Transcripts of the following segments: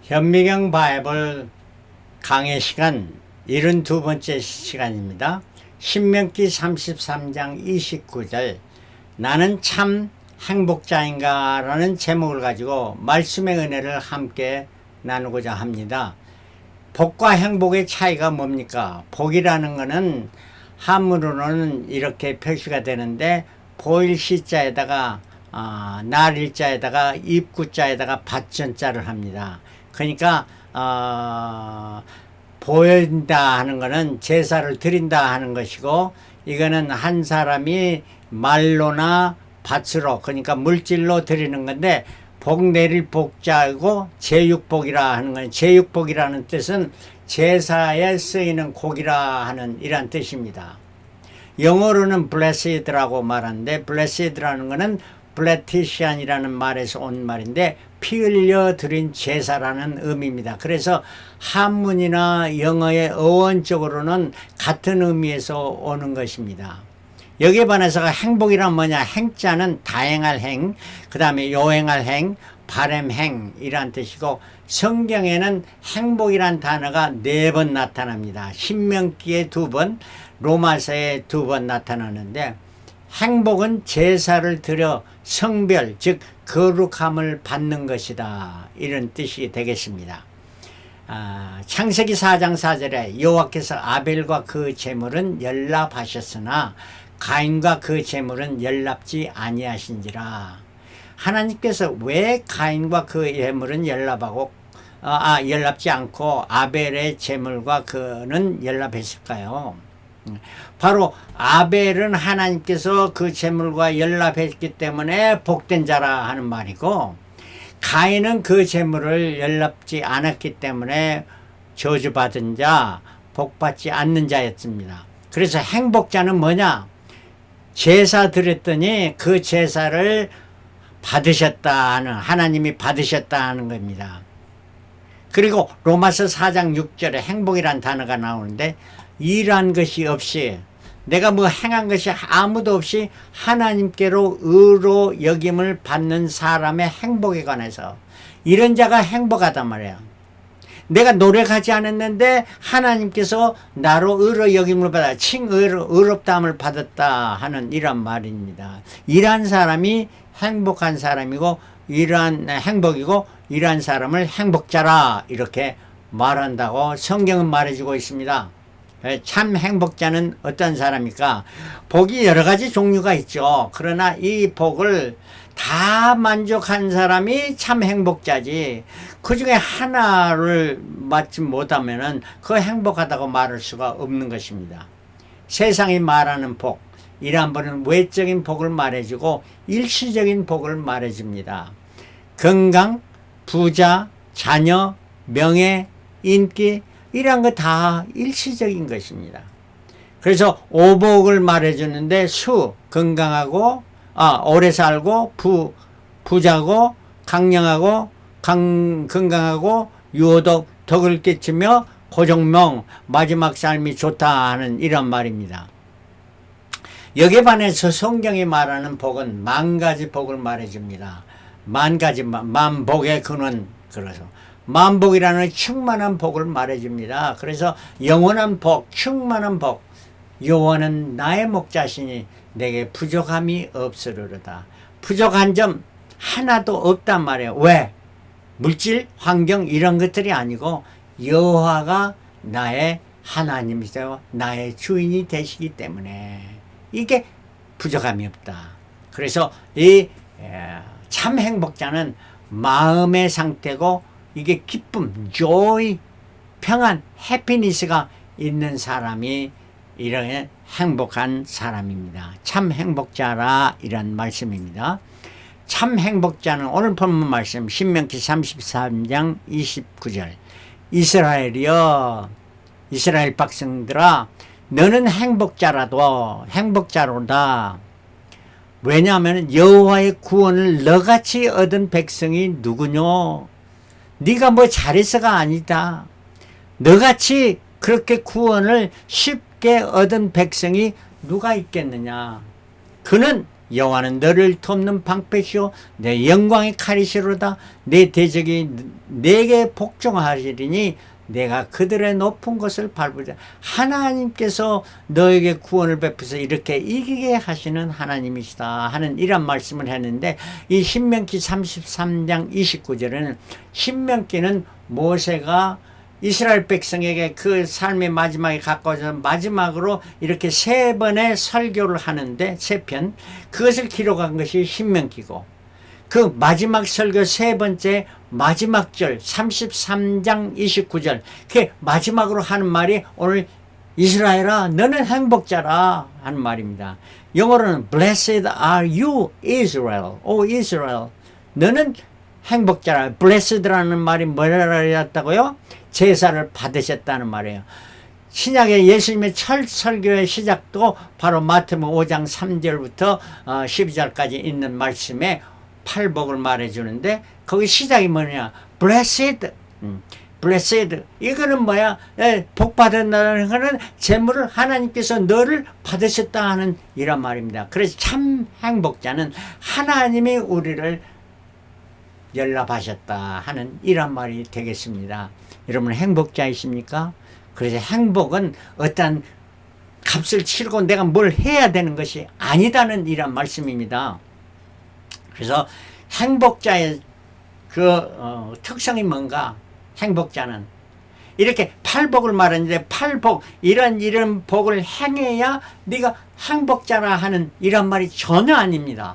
현미경 바이블 강의 시간 72번째 시간입니다. 신명기 33장 29절 나는 참 행복자인가 라는 제목을 가지고 말씀의 은혜를 함께 나누고자 합니다. 복과 행복의 차이가 뭡니까? 복이라는 것은 한문으로는 이렇게 표시가 되는데 보일 시자에다가 날일자에다가 입구자에다가 밭전자를 합니다. 그러니까 보인다 하는 것은 제사를 드린다 하는 것이고, 이거는 한 사람이 말로나 밭으로, 그러니까 물질로 드리는 건데, 복 내릴 복자고 제육복이라 하는 건, 제육복이라는 뜻은 제사에 쓰이는 곡이라 하는 이란 뜻입니다. 영어로는 blessed라고 말하는데, blessed라는 것은 블레티시안이라는 말에서 온 말인데 피 흘려 드린 제사라는 의미입니다. 그래서 한문이나 영어의 어원적으로는 같은 의미에서 오는 것입니다. 여기에 반해서 행복이란 뭐냐? 행자는 다행할 행, 그 다음에 요행할 행, 바램행 이란 뜻이고, 성경에는 행복이란 단어가 4번 나타납니다. 신명기에 2번, 로마서에 2번 나타나는데, 행복은 제사를 드려 성별, 즉 거룩함을 받는 것이다, 이런 뜻이 되겠습니다. 창세기 4장 4절에 여호와께서 아벨과 그 제물은 연납하셨으나 가인과 그 제물은 연납지 아니하신지라. 하나님께서 왜 가인과 그 제물은 연납지 않고 아벨의 제물과 그는 연납했을까요? 바로 아벨은 하나님께서 그 제물과 연합했기 때문에 복된 자라 하는 말이고, 가인은 그 제물을 연합지 않았기 때문에 저주받은 자, 복받지 않는 자였습니다. 그래서 행복자는 뭐냐? 제사 드렸더니 그 제사를 받으셨다 하는, 하나님이 받으셨다 하는 겁니다. 그리고 로마서 4장 6절에 행복이란 단어가 나오는데, 일한 것이 없이, 내가 뭐 행한 것이 아무도 없이 하나님께로 의로 여김을 받는 사람의 행복에 관해서, 이런 자가 행복하단 말이에요. 내가 노력하지 않았는데 하나님께서 나로 의로 여김을 받아 의롭다함을 받았다 하는 이런 말입니다. 일한 사람이 행복한 사람이고, 일한 행복이고, 일한 사람을 행복자라 이렇게 말한다고 성경은 말해주고 있습니다. 참 행복자는 어떤 사람입니까? 복이 여러 가지 종류가 있죠. 그러나 이 복을 다 만족한 사람이 참 행복자지, 그 중에 하나를 맞지 못하면은 그 행복하다고 말할 수가 없는 것입니다. 세상이 말하는 복, 이란 번은 외적인 복을 말해주고 일시적인 복을 말해줍니다. 건강, 부자, 자녀, 명예, 인기, 이런 거 다 일시적인 것입니다. 그래서 오복을 말해주는데 건강하고, 오래 살고, 부자고, 강령하고, 건강하고, 유호덕, 덕을 끼치며, 고종명, 마지막 삶이 좋다 하는 이런 말입니다. 여기에 반해서 성경이 말하는 복은 10,000가지 복을 말해줍니다. 10,000가지, 만복의 근원, 그래서 만복이라는 충만한 복을 말해줍니다. 그래서 영원한 복, 충만한 복, 여호와는 나의 목자시니 내게 부족함이 없으리로다. 부족한 점 하나도 없단 말이에요. 왜? 물질, 환경 이런 것들이 아니고 여호와가 나의 하나님이세요, 나의 주인이 되시기 때문에 이게 부족함이 없다. 그래서 이 참 행복자는 마음의 상태고, 이게 기쁨, joy, 평안, 해피니스가 있는 사람이 이런 행복한 사람입니다. 참 행복자라 이런 말씀입니다. 참 행복자는 오늘 본문 말씀 신명기 33장 29절 이스라엘이여, 이스라엘 백성들아, 너는 행복자로다. 왜냐하면 여호와의 구원을 너같이 얻은 백성이 누구뇨? 네가 뭐 잘해서가 아니다. 너같이 그렇게 구원을 쉽게 얻은 백성이 누가 있겠느냐? 그는 여호와는 너를 돕는 방패시오 내 영광의 칼이시로다. 내 대적이 내게 복종하리니 내가 그들의 높은 곳을 밟으리라. 하나님께서 너에게 구원을 베푸서 이렇게 이기게 하시는 하나님이시다 하는 이런 말씀을 했는데, 이 신명기 33장 29절에는 신명기는 모세가 이스라엘 백성에게 그 삶의 마지막에 가까워져서 마지막으로 이렇게 3번의 설교를 하는데, 3편, 그것을 기록한 것이 신명기고, 그 마지막 설교 3번째 마지막 절 33장 29절 그 마지막으로 하는 말이 오늘 이스라엘아 너는 행복자라 하는 말입니다. 영어로는 Blessed are you Israel, O Israel. 너는 행복자라. Blessed라는 말이 뭐라 했다고요? 제사를 받으셨다는 말이에요. 신약의 예수님의 설교의 시작도 바로 마태복음 5장 3절부터 12절까지 있는 말씀에 팔복을 말해주는데, 거기 시작이 뭐냐? Blessed, blessed. 이거는 뭐야? 복 받는다는 거는 재물을 하나님께서 너를 받으셨다 하는 이런 말입니다. 그래서 참 행복자는 하나님이 우리를 연락하셨다 하는 이런 말이 되겠습니다. 여러분 행복자이십니까? 그래서 행복은 어떤 값을 치르고 내가 뭘 해야 되는 것이 아니다는 이런 말씀입니다. 그래서 행복자의 특성이 뭔가? 행복자는 이렇게 팔복을 말하는데, 팔복 이런 복을 행해야 네가 행복자라 하는 이런 말이 전혀 아닙니다.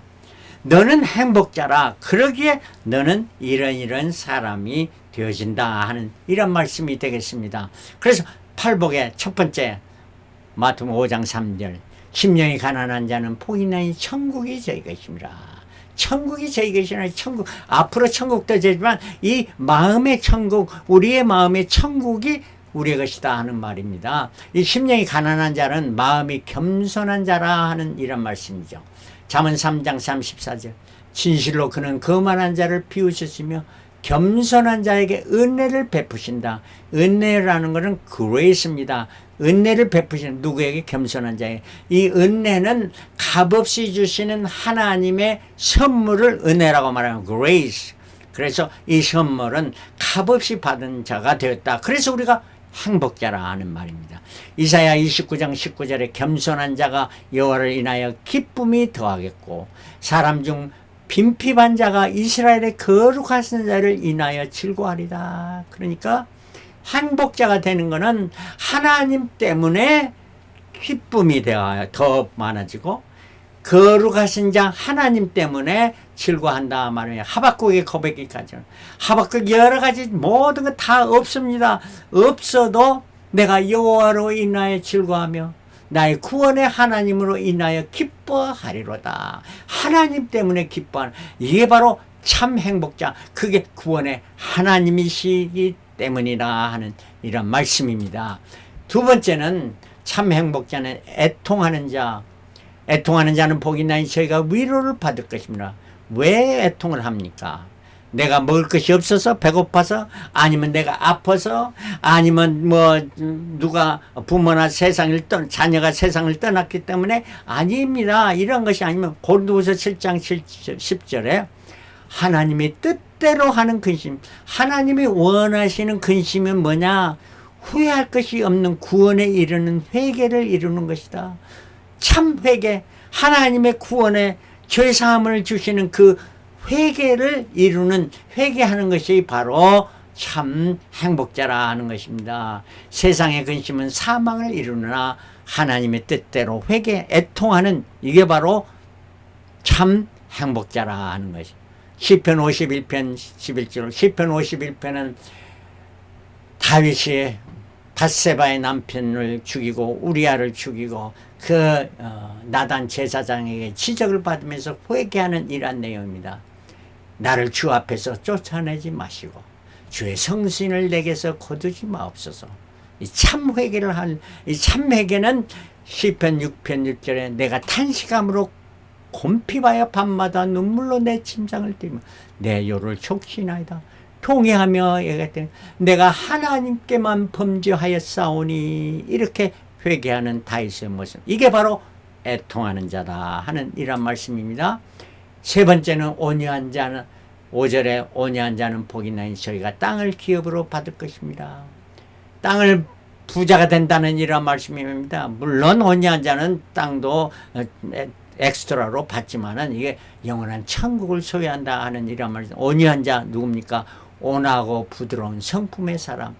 너는 행복자라. 그러기에 너는 이런 사람이 되어진다 하는 이런 말씀이 되겠습니다. 그래서 팔복의 첫 번째 마태복음 5장 3절 심령이 가난한 자는 복이 나니 천국이 저희 것입니다. 천국이 저희 것이나 천국, 앞으로 천국도 되지만 이 마음의 천국, 우리의 마음의 천국이 우리의 것이다 하는 말입니다. 이 심령이 가난한 자는 마음이 겸손한 자라 하는 이런 말씀이죠. 잠언 3장 34절 진실로 그는 거만한 자를 비우셨으며 겸손한 자에게 은혜를 베푸신다. 은혜라는 것은 grace입니다. 은혜를 베푸시는 누구에게? 겸손한 자에게. 이 은혜는 값없이 주시는 하나님의 선물을 은혜라고 말하는 grace. 그래서 이 선물은 값없이 받은 자가 되었다. 그래서 우리가 행복자라 하는 말입니다. 이사야 29장 19절에 겸손한 자가 여호와를 인하여 기쁨이 더하겠고 사람 중 빈핍한 자가 이스라엘의 거룩하신 자를 인하여 즐거워하리다. 그러니까 행복자가 되는 것은 하나님 때문에 기쁨이 되어 더 많아지고, 거룩하신 자 하나님 때문에 즐거워한다 말이에요. 하박국의 고백이까지는 하박국 여러 가지 모든 것 다 없습니다. 없어도 내가 여호와로 인하여 즐거워하며 나의 구원의 하나님으로 인하여 기뻐하리로다. 하나님 때문에 기뻐하는, 이게 바로 참 행복자, 그게 구원의 하나님이시기 때문이라 하는 이런 말씀입니다. 두 번째는 참 행복자는 애통하는 자. 애통하는 자는 복이 나니 저희가 위로를 받을 것입니다. 왜 애통을 합니까? 내가 먹을 것이 없어서, 배고파서, 아니면 내가 아파서, 아니면 누가 부모나 자녀가 세상을 떠났기 때문에 아닙니다. 이런 것이 아니면 고린도후서 7장 10절에 하나님의 뜻대로 하는 근심, 하나님이 원하시는 근심은 뭐냐? 후회할 것이 없는 구원에 이르는 회개를 이루는 것이다. 참 회개, 하나님의 구원에 죄사함을 주시는 그 회개를 이루는, 회개하는 것이 바로 참 행복자라 하는 것입니다. 세상의 근심은 사망을 이루느나 하나님의 뜻대로 회개, 애통하는, 이게 바로 참 행복자라 하는 것입니다. 시편 51편 11절, 시편 51편은 다윗이 밧세바의 남편을 죽이고 우리아를 죽이고 나단 제사장에게 지적을 받으면서 회개하는 이러한 내용입니다. 나를 주 앞에서 쫓아내지 마시고 주의 성신을 내게서 거두지 마옵소서. 이 참 회개를 이 참 회개는 시편 6편 6절에 내가 탄식함으로 곰핍하여 밤마다 눈물로 내 침상을 띠며 내 요를 촉신하이다. 통회하며 얘기했더니 내가 하나님께만 범죄하였사오니, 이렇게 회개하는 다윗의 모습, 이게 바로 애통하는 자다 하는 이런 말씀입니다. 세 번째는 온유한 자는 5절에 온유한 자는 복이 나니 저희가 땅을 기업으로 받을 것입니다. 땅을 부자가 된다는 이런 말씀입니다. 물론 온유한 자는 땅도 엑스트라로 받지만은 이게 영원한 천국을 소유한다 하는 이런 말씀. 온유한 자 누굽니까? 온하고 부드러운 성품의 사람.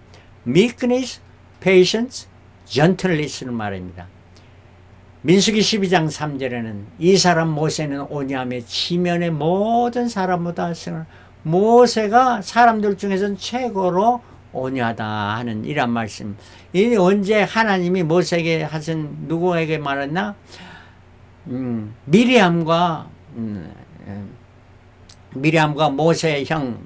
meekness, patience, gentleness를 말합니다. 민수기 12장 3절에는 이 사람 모세는 온유함에 지면의 모든 사람보다 승을 모세가 사람들 중에서는 최고로 온유하다 하는 이런 말씀. 이 언제 하나님이 모세에게 하신 누구에게 말했나? 미리암과 모세의 형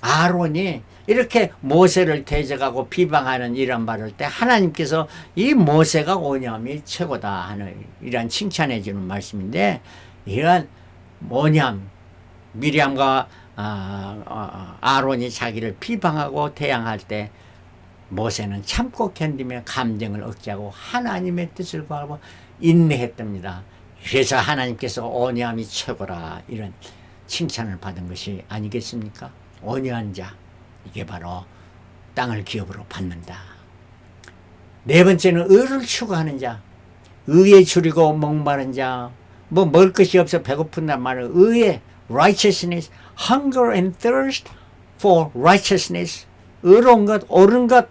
아론이 이렇게 모세를 대적하고 비방하는 이런 말을 때 하나님께서 이 모세가 온유함이 최고다 하는 이런 칭찬해 주는 말씀인데, 이런 온유함, 미리암과 아론이 자기를 비방하고 대항할 때 모세는 참고 견디며 감정을 억제하고 하나님의 뜻을 구하고 인내했답니다. 그래서 하나님께서 온유함이 최고라 이런 칭찬을 받은 것이 아니겠습니까? 온유한 자, 이게 바로 땅을 기업으로 받는다. 네 번째는 의를 추구하는 자, 의에 줄이고 목마른 자, 뭐 먹을 것이 없어 배고픈단 말은 의에 righteousness, hunger and thirst for righteousness, 의로운 것, 옳은 것,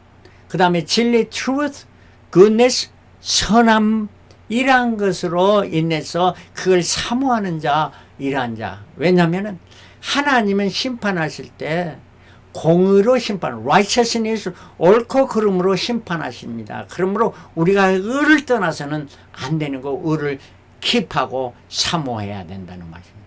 그 다음에 진리, truth, goodness, 선함, 이러한 것으로 인해서 그걸 사모하는 자, 이러한 자. 왜냐하면 하나님은 심판하실 때 공의로 심판, righteousness, 옳고 그름으로 심판하십니다. 그러므로 우리가 의를 떠나서는 안 되는 거, 의를 킵하고 사모해야 된다는 말입니다.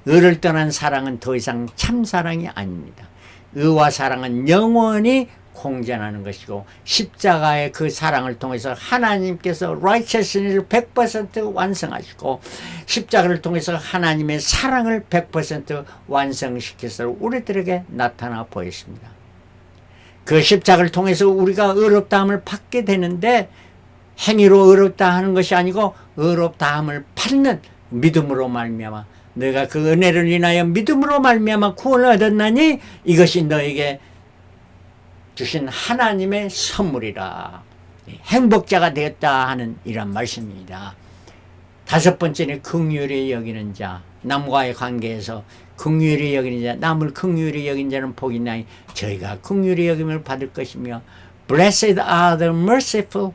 의를 떠난 사랑은 더 이상 참사랑이 아닙니다. 의와 사랑은 영원히 공존하는 것이고, 십자가의 그 사랑을 통해서 하나님께서 righteousness를 100% 완성하시고, 십자가를 통해서 하나님의 사랑을 100% 완성시켜서 우리들에게 나타나 보였습니다. 그 십자가를 통해서 우리가 의롭다함을 받게 되는데, 행위로 의롭다 하는 것이 아니고 의롭다함을 받는 믿음으로 말미암아 너희가 그 은혜를 인하여 믿음으로 말미암아 구원을 얻었나니 이것이 너에게 주신 하나님의 선물이라. 행복자가 되었다 하는 이런 말씀입니다. 다섯 번째는 긍휼히 여기는 자, 남과의 관계에서 긍휼히 여기는 자, 남을 긍휼히 여긴 자는 복이 나니 저희가 긍휼히 여김을 받을 것이며, Blessed are the merciful,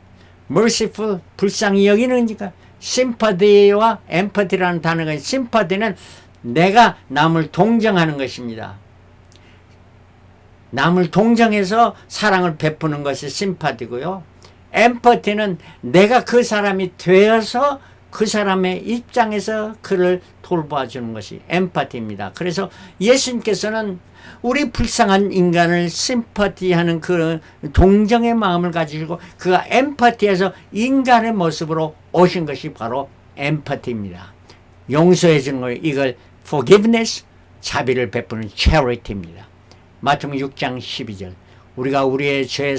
merciful, 불쌍히 여기는 자가, sympathy와 empathy라는 단어가 있어요. sympathy는 내가 남을 동정하는 것입니다. 남을 동정해서 사랑을 베푸는 것이 심파티고요. 엠퍼티는 내가 그 사람이 되어서 그 사람의 입장에서 그를 돌봐주는 것이 엠파티입니다. 그래서 예수님께서는 우리 불쌍한 인간을 심파티하는 그 동정의 마음을 가지고 그가 엠파티에서 인간의 모습으로 오신 것이 바로 엠파티입니다. 용서해 주는 걸, 이걸 forgiveness, 자비를 베푸는 charity입니다. 마태복음 6장 12절, 우리가 우리의 죄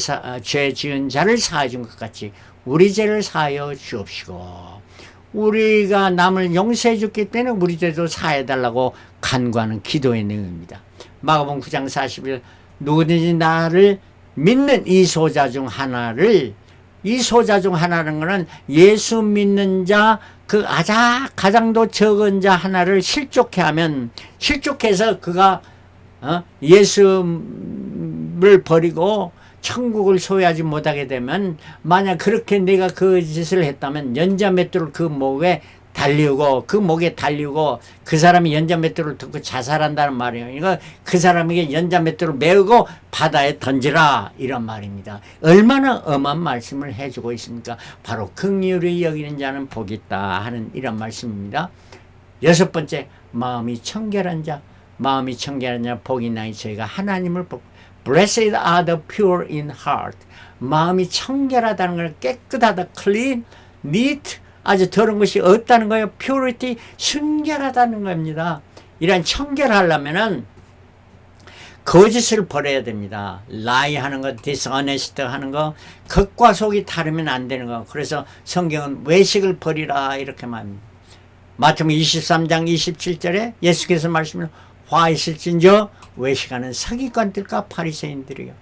지은 자를 사하여 준 것 같이 우리 죄를 사하여 주옵시고, 우리가 남을 용서해 줬기 때문에 우리 죄도 사해 달라고 간구하는 기도의 내용입니다. 마가복음 9장 40절, 누구든지 나를 믿는 이 소자 중 하나를, 이 소자 중 하나는 것은 예수 믿는 자, 그 가장도 적은 자 하나를 실족해 하면, 실족해서 그가 예수를 버리고 천국을 소유하지 못하게 되면, 만약 그렇게 내가 그 짓을 했다면 연자맷돌을 그 목에 달리고, 그 사람이 연자맷돌을 듣고 자살한다는 말이에요. 그러니까 그 사람에게 연자맷돌을 메우고 바다에 던지라, 이런 말입니다. 얼마나 엄한 말씀을 해주고 있습니까? 바로 긍휼히 여기는 자는 복이 있다 하는 이런 말씀입니다. 여섯 번째, 마음이 청결한 자, 마음이 청결한 자 복이 나니 저희가 하나님을 복. Blessed are the pure in heart. 마음이 청결하다는 걸, 깨끗하다, clean, neat, 아주 더러운 것이 없다는 거예요. purity, 순결하다는 겁니다. 이런 청결하려면은 거짓을 버려야 됩니다. lie 하는 거, dishonest 하는 거, 겉과 속이 다르면 안 되는 거. 그래서 성경은 외식을 버리라 이렇게 말합니다. 마태복음 23장 27절에 예수께서 말씀을 화 있을진저 외식하는 서기관들과 바리새인들이요,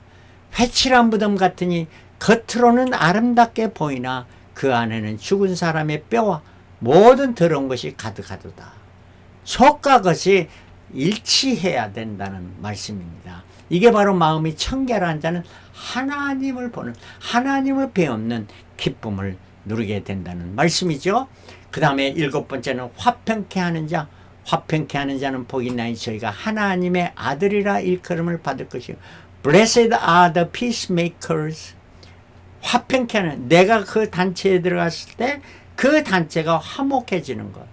회칠한 무덤 같으니 겉으로는 아름답게 보이나 그 안에는 죽은 사람의 뼈와 모든 더러운 것이 가득하도다. 속과 겉이 일치해야 된다는 말씀입니다. 이게 바로 마음이 청결한 자는 하나님을 보는, 하나님을 배우는 기쁨을 누리게 된다는 말씀이죠. 그 다음에 7번째는 화평케 하는 자. 화평케 하는 자는 복이 있나니 저희가 하나님의 아들이라 일컬음을 받을 것이요, Blessed are the peacemakers. 화평케 하는, 내가 그 단체에 들어갔을 때 그 단체가 화목해지는 것.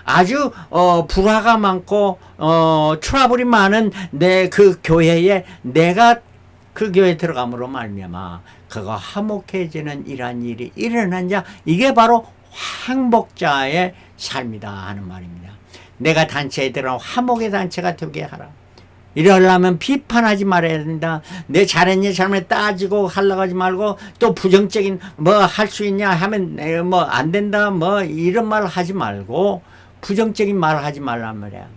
아주 불화가 많고 트러블이 많은 내 그 교회에 내가 그 교회에 들어감으로 말미암아 그가 화목해지는 이러한 일이 일어난 자, 이게 바로 행복자의 삶이다 하는 말입니다. 내가 단체에 들어가 화목의 단체가 되게 하라. 이러려면 비판하지 말아야 된다. 내 잘했냐 잘못 따지고 하려고 하지 말고, 또 부정적인 뭐 할 수 있냐 하면 뭐 안 된다 뭐 이런 말 하지 말고, 부정적인 말 하지 말란 말이야.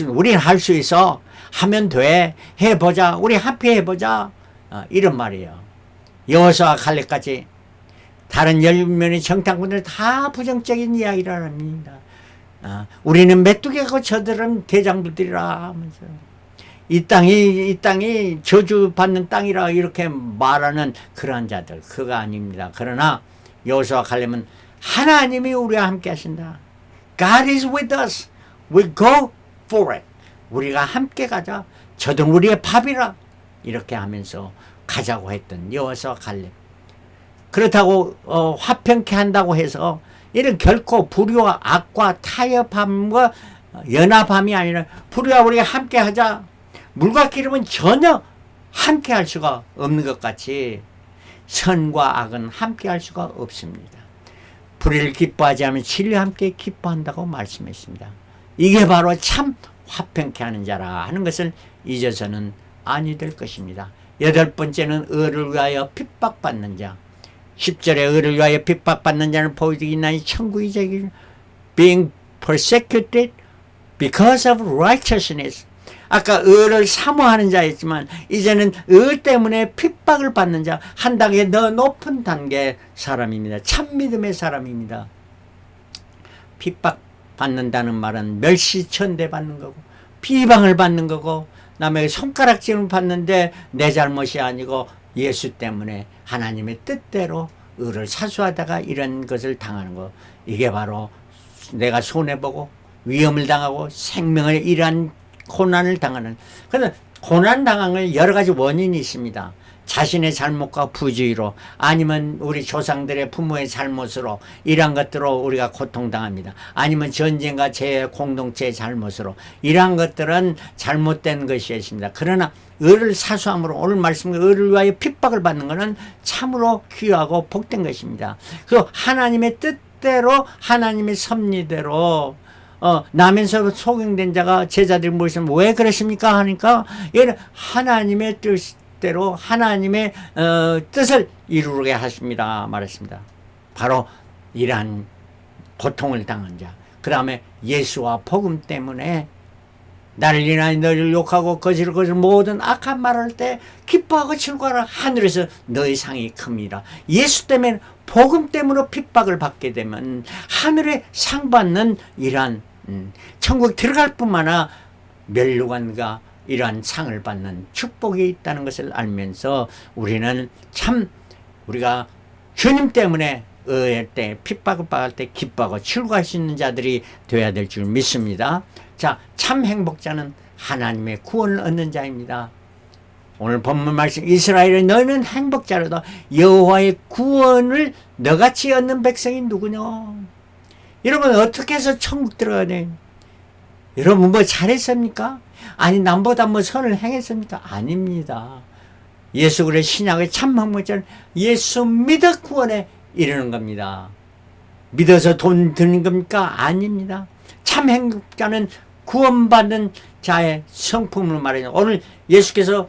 우리는 할 수 있어. 하면 돼. 해보자. 우리 함께 해보자. 이런 말이에요. 여호수아와 갈렙까지 다른 10명의 정탐꾼들 다 부정적인 이야기를 합니다. 우리는 메뚜기고 저들은 대장부들이라 하면서 이 땅이 저주받는 땅이라 이렇게 말하는 그러한 자들, 그거 아닙니다. 그러나 여호수아와 갈렙은 하나님이 우리와 함께 하신다. God is with us. We go for it. 우리가 함께 가자. 저들 우리의 밥이라. 이렇게 하면서 가자고 했던 여호수아와 갈렙. 그렇다고 화평케 한다고 해서 이는 결코 불의와 악과 타협함과 연합함이 아니라, 불의와 우리가 함께 하자, 물과 기름은 전혀 함께 할 수가 없는 것 같이 선과 악은 함께 할 수가 없습니다. 불의를 기뻐하지 않으면 진리와 함께 기뻐한다고 말씀했습니다. 이게 바로 참 화평케 하는 자라 하는 것을 잊어서는 아니 될 것입니다. 8번째는 의를 위하여 핍박받는 자. 10절에 의를 위하여 핍박받는 자는 복이 있나니 천국이 저기 being persecuted because of righteousness. 아까 의를 사모하는 자였지만 이제는 의 때문에 핍박을 받는 자, 한 단계 더 높은 단계의 사람입니다. 참 믿음의 사람입니다. 핍박받는다는 말은 멸시천대 받는 거고, 비방을 받는 거고, 남에게 손가락질을 받는데 내 잘못이 아니고 예수 때문에 하나님의 뜻대로 의를 사수하다가 이런 것을 당하는 것. 이게 바로 내가 손해보고 위험을 당하고 생명을 이러한 고난을 당하는. 그런데 고난 당하는 여러 가지 원인이 있습니다. 자신의 잘못과 부주의로, 아니면 우리 조상들의 부모의 잘못으로, 이러한 것들로 우리가 고통당합니다. 아니면 전쟁과 재해, 공동체의 잘못으로, 이러한 것들은 잘못된 것이었습니다. 그러나 의를 사수함으로, 오늘 말씀 의를 위하여 핍박을 받는 것은 참으로 귀하고 복된 것입니다. 그 하나님의 뜻대로, 하나님의 섭리대로 나면서 소경된 자가 제자들이 모이시면 왜 그러십니까 하니까, 이는 하나님의 뜻대로 하나님의 뜻을 이루게 하십니다 말했습니다. 바로 이러한 고통을 당한 자, 그 다음에 예수와 복음 때문에 나를 인하여 너희를 욕하고 거짓을 모든 악한 말을 할 때 기뻐하고 즐거워하라. 하늘에서 너희 상이 큽니다. 예수 때문에, 복음 때문에 핍박을 받게 되면 하늘에 상 받는 이러한 천국 들어갈 뿐만 아니라 멸류관과 이러한 상을 받는 축복이 있다는 것을 알면서 우리는 참 우리가 주님 때문에 의할 때, 핍박을 받을 때 기뻐하고 즐거워할 수 있는 자들이 되어야 될 줄 믿습니다. 자, 참 행복자는 하나님의 구원을 얻는 자입니다. 오늘 본문 말씀, 이스라엘의 너희는 행복자로다. 여호와의 구원을 너같이 얻는 백성이 누구냐? 여러분 어떻게 해서 천국 들어가야 돼? 여러분 뭐 잘했습니까? 아니 남보다 뭐 선을 행했습니까? 아닙니다. 예수 그리스도의 신약의 참 행복자는 예수 믿어 구원에 이르는 겁니다. 믿어서 돈 드는 겁니까? 아닙니다. 참 행복자는 구원받는 자의 성품을 말해요. 오늘 예수께서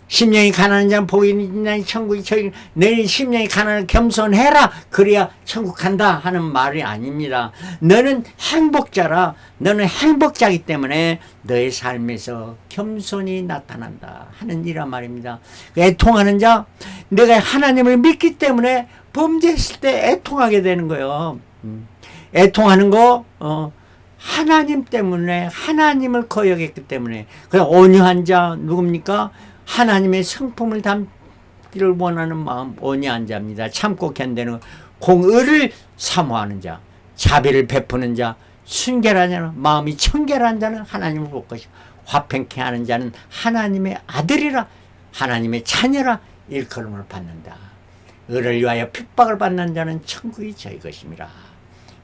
심령이 가난한 자는 복이 있나니 천국이 저희 너희 심령이 가난한 겸손해라 그래야 천국 간다 하는 말이 아닙니다. 너는 행복자라. 너는 행복자이기 때문에 너의 삶에서 겸손이 나타난다 하는 이란 말입니다. 애통하는 자, 내가 하나님을 믿기 때문에 범죄했을 때 애통하게 되는 거예요. 애통하는 거 하나님 때문에, 하나님을 거역했기 때문에. 그냥 온유한 자 누굽니까? 하나님의 성품을 담기를 원하는 마음, 온유한 자입니다. 참고 견디는 공의를 사모하는 자, 자비를 베푸는 자, 순결한 자는, 마음이 청결한 자는 하나님을 볼 것이고 화평케 하는 자는 하나님의 아들이라, 하나님의 자녀라 일컬음을 받는다. 의를 위하여 핍박을 받는 자는 천국이 저희 것입니다.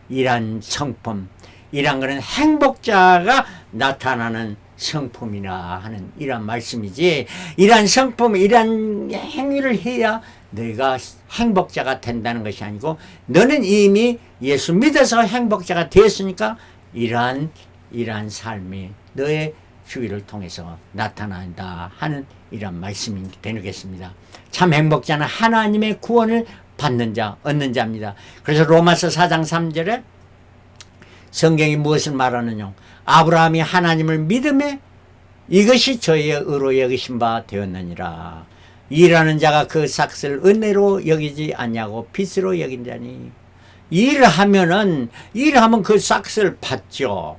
이란 성품, 이란 것은 행복자가 나타나는 성품이라 하는 이란 말씀이지, 이란 성품, 이란 행위를 해야 너희가 행복자가 된다는 것이 아니고, 너는 이미 예수 믿어서 행복자가 되었으니까 이러한 삶이 너의 주기를 통해서 나타난다 하는 이런 말씀이 되겠습니다. 참 행복자는 하나님의 구원을 받는 자, 얻는 자입니다. 그래서 로마서 4장 3절에 성경이 무엇을 말하느냐? 아브라함이 하나님을 믿음에 이것이 저의 의로 여기신 바 되었느니라. 일하는 자가 그 삭을 은혜로 여기지 않냐고 빚으로 여긴 자니. 일하면 그 삭을 받죠.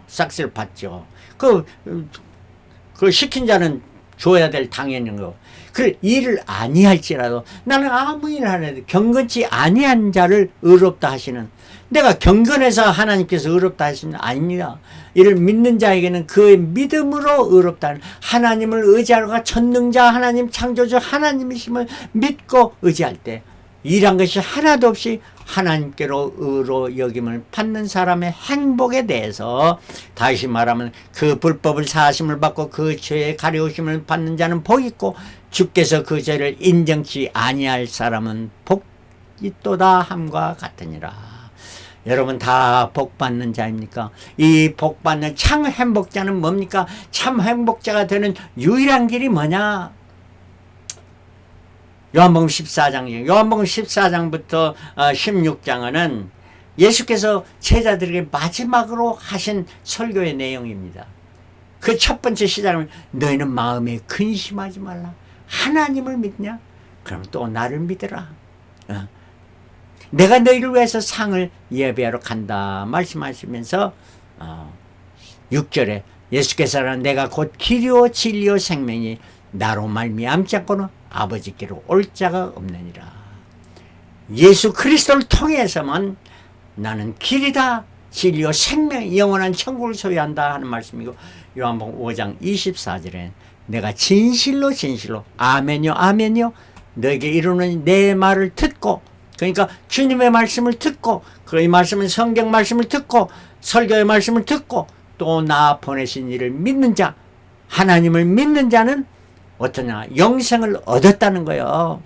삭을 받죠. 그 시킨 자는 줘야 될 당연한 거. 그 일을 아니할지라도 나는 아무 일 안 해도 경건치 아니한 자를 의롭다 하시는, 내가 경건해서 하나님께서 의롭다 하시는 아닙니다. 이를 믿는 자에게는 그의 믿음으로 의롭다 하는, 하나님을 의지하고 전능자 하나님 창조주 하나님이심을 믿고 의지할 때 일한 것이 하나도 없이 하나님께로 의로 여김을 받는 사람의 행복에 대해서, 다시 말하면 그 불법을 사하심을 받고 그 죄의 가려우심을 받는 자는 복이 있고 주께서 그 죄를 인정치 아니할 사람은 복이 있도다 함과 같으니라. 여러분 다 복받는 자입니까? 이 복받는 참 행복자는 뭡니까? 참 행복자가 되는 유일한 길이 뭐냐? 요한복음 14장부터 16장은 예수께서 제자들에게 마지막으로 하신 설교의 내용입니다. 그 첫 번째 시작은 너희는 마음에 근심하지 말라. 하나님을 믿냐? 그럼 또 나를 믿으라. 내가 너희를 위해서 상을 예배하러 간다 말씀하시면서 6절에 예수께서는 내가 곧 길이요 진리요 생명이 나로 말미암지 않고는 아버지께로 올 자가 없느니라. 예수 그리스도를 통해서만 나는 길이다, 진리요 생명, 영원한 천국을 소유한다 하는 말씀이고, 요한복음 5장 24절에 내가 진실로 아멘요 아멘요 너에게 이루는 내 말을 듣고, 그러니까 주님의 말씀을 듣고, 그의 말씀은 성경 말씀을 듣고 설교의 말씀을 듣고 또 나 보내신 이를 믿는 자, 하나님을 믿는 자는 어떠냐? 영생을 얻었다는 거예요.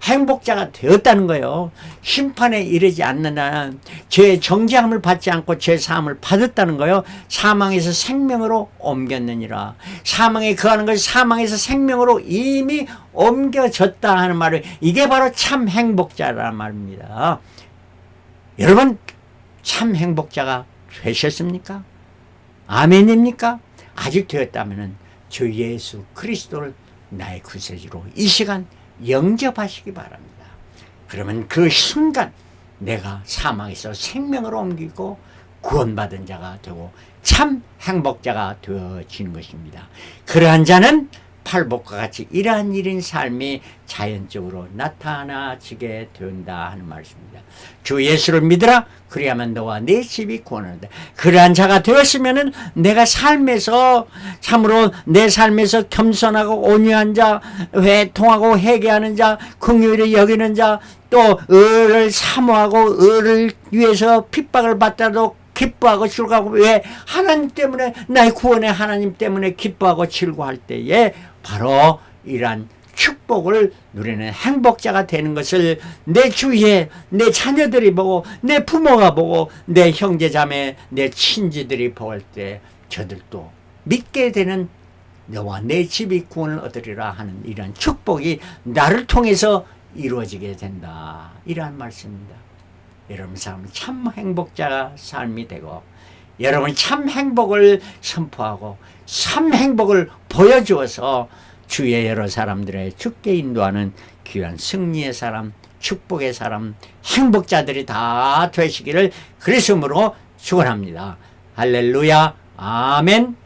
행복자가 되었다는 거예요. 심판에 이르지 않는 한 죄의 정죄함을 받지 않고 죄 사함을 받았다는 거예요. 사망에서 생명으로 옮겼느니라. 사망에 거하는 것이 사망에서 생명으로 이미 옮겨졌다 하는 말을, 이게 바로 참 행복자라는 말입니다. 여러분 참 행복자가 되셨습니까? 아멘입니까? 아직 되었다면 주 예수 그리스도를 나의 구세주로 이 시간 영접하시기 바랍니다. 그러면 그 순간 내가 사망에서 생명으로 옮기고 구원받은 자가 되고 참 행복자가 되어지는 것입니다. 그러한 자는 팔복과 같이 이러한 일인 삶이 자연적으로 나타나지게 된다 하는 말씀입니다. 주 예수를 믿으라. 그리하면 너와 내 집이 구원한다. 그러한 자가 되었으면은 내가 삶에서 참으로 내 삶에서 겸손하고 온유한 자, 회통하고 회개하는 자, 긍휼히 여기는 자, 또 의를 사모하고 의를 위해서 핍박을 받더라도 기뻐하고 즐거워하고, 왜? 하나님 때문에, 나의 구원의 하나님 때문에 기뻐하고 즐거워할 때에 바로 이러한 축복을 누리는 행복자가 되는 것을 내 주위에 내 자녀들이 보고, 내 부모가 보고, 내 형제자매, 내 친지들이 볼 때 저들도 믿게 되는 너와 내 집이 구원을 얻으리라 하는 이런 축복이 나를 통해서 이루어지게 된다. 이러한 말씀입니다. 여러분 삶은 참 행복자 삶이 되고 여러분 참 행복을 선포하고 참 행복을 보여주어서 주의 여러 사람들의 주께 인도하는 귀한 승리의 사람, 축복의 사람, 행복자들이 다 되시기를 그리스도로 축원합니다. 할렐루야. 아멘.